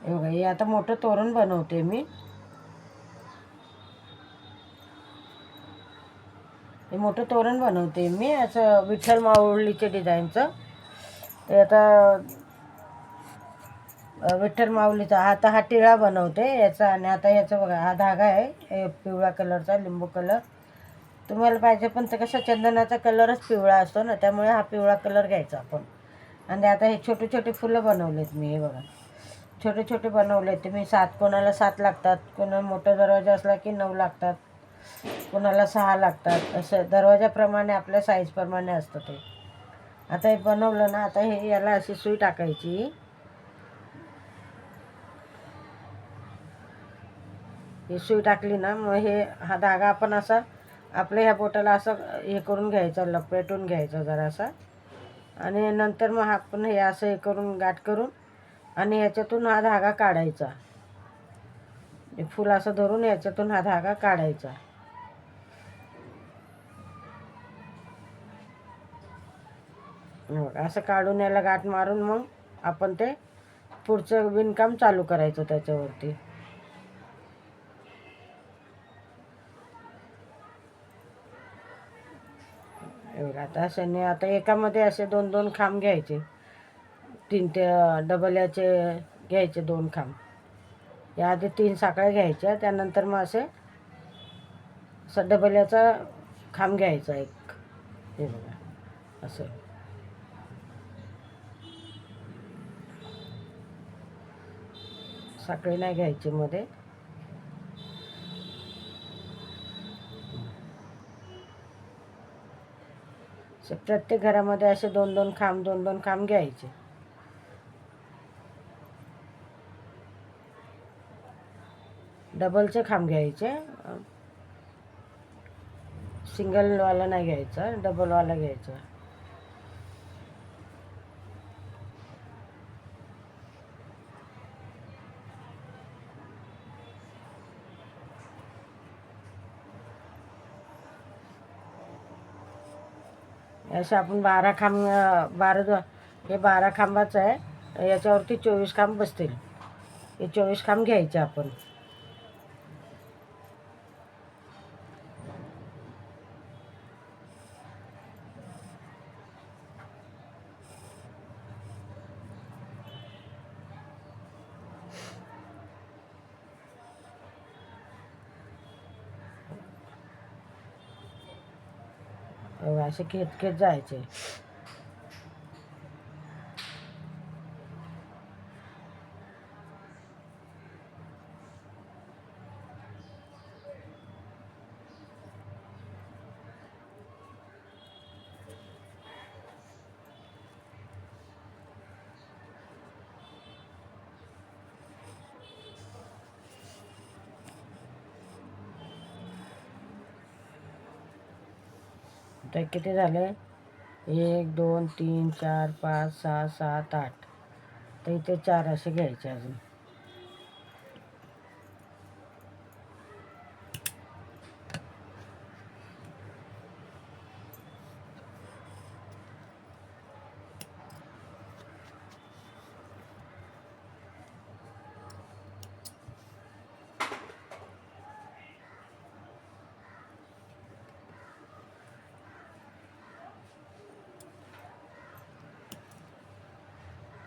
हे बघा, हे आता मोठं तोरण बनवते मी. हे मोठं तोरण बनवते मी असं विठ्ठल माऊलीच्या डिझाईनचं. ते आता विठ्ठल माऊलीचा आता हा टिळा बनवते याचा. आणि आता याचा बघा, हा धागा आहे हे पिवळ्या कलरचा, लिंबू कलर तुम्हाला पाहिजे, पण ते कसं चंदनाचा कलरच पिवळा असतो ना, त्यामुळे हा पिवळा कलर घ्यायचा आपण. आणि आता हे छोटे छोटे फुलं बनवलेत मी. हे बघा, छोटे छोटे बनवले ते मी. कोणाला 7 लागतात, कोणाला मोठा दरवाजा असला की 9 लागतात, कोणाला 6 लागतात, असं दरवाजाप्रमाणे आपल्या साईजप्रमाणे असतं ते. आता हे बनवलं ना, आता हे याला अशी सुई टाकायची. ही सुई टाकली ना, मग हा धागा आपण असा आपल्या ह्या बोटाला असं हे करून घ्यायचा, लपेटून घ्यायचा जरासा. आणि नंतर मग आपण हे असं हे करून गाठ करून आणि ह्याच्यातून हा धागा काढायचा. फूल असं धरून याच्यातून हा धागा काढायचा. असं काढून याला गाठ मारून मग आपण ते पुढचं विणकाम चालू करायचं त्याच्यावरती. आता अशाने आता एकामध्ये असे 2-2 खांब घ्यायचे. 3 ते डबल्याचे घ्यायचे 2 खांब. या आधी 3 साखळ्या घ्यायच्या, त्यानंतर मग असं डबल्याचा खांब घ्यायचा एक. हे बघा असं. साखळी नाही घ्यायची मध्ये. प्रत्येक घरामध्ये असे 2-2 खांब 2-2 खांब घ्यायचे. डबलचे खांब घ्यायचे, सिंगलवाला नाही घ्यायचा, डबलवाला घ्यायचा. असं आपण 12 खांब 12 खांबाचं आहे. याच्यावरती 24 खांब बसतील. हे 24 खांब घ्यायचे आपण. असे खेच खेच जायचे. तर किती झाले? 1 2 3 4 5 6 7 8. तर इथे 4 असे घ्यायचे अजून.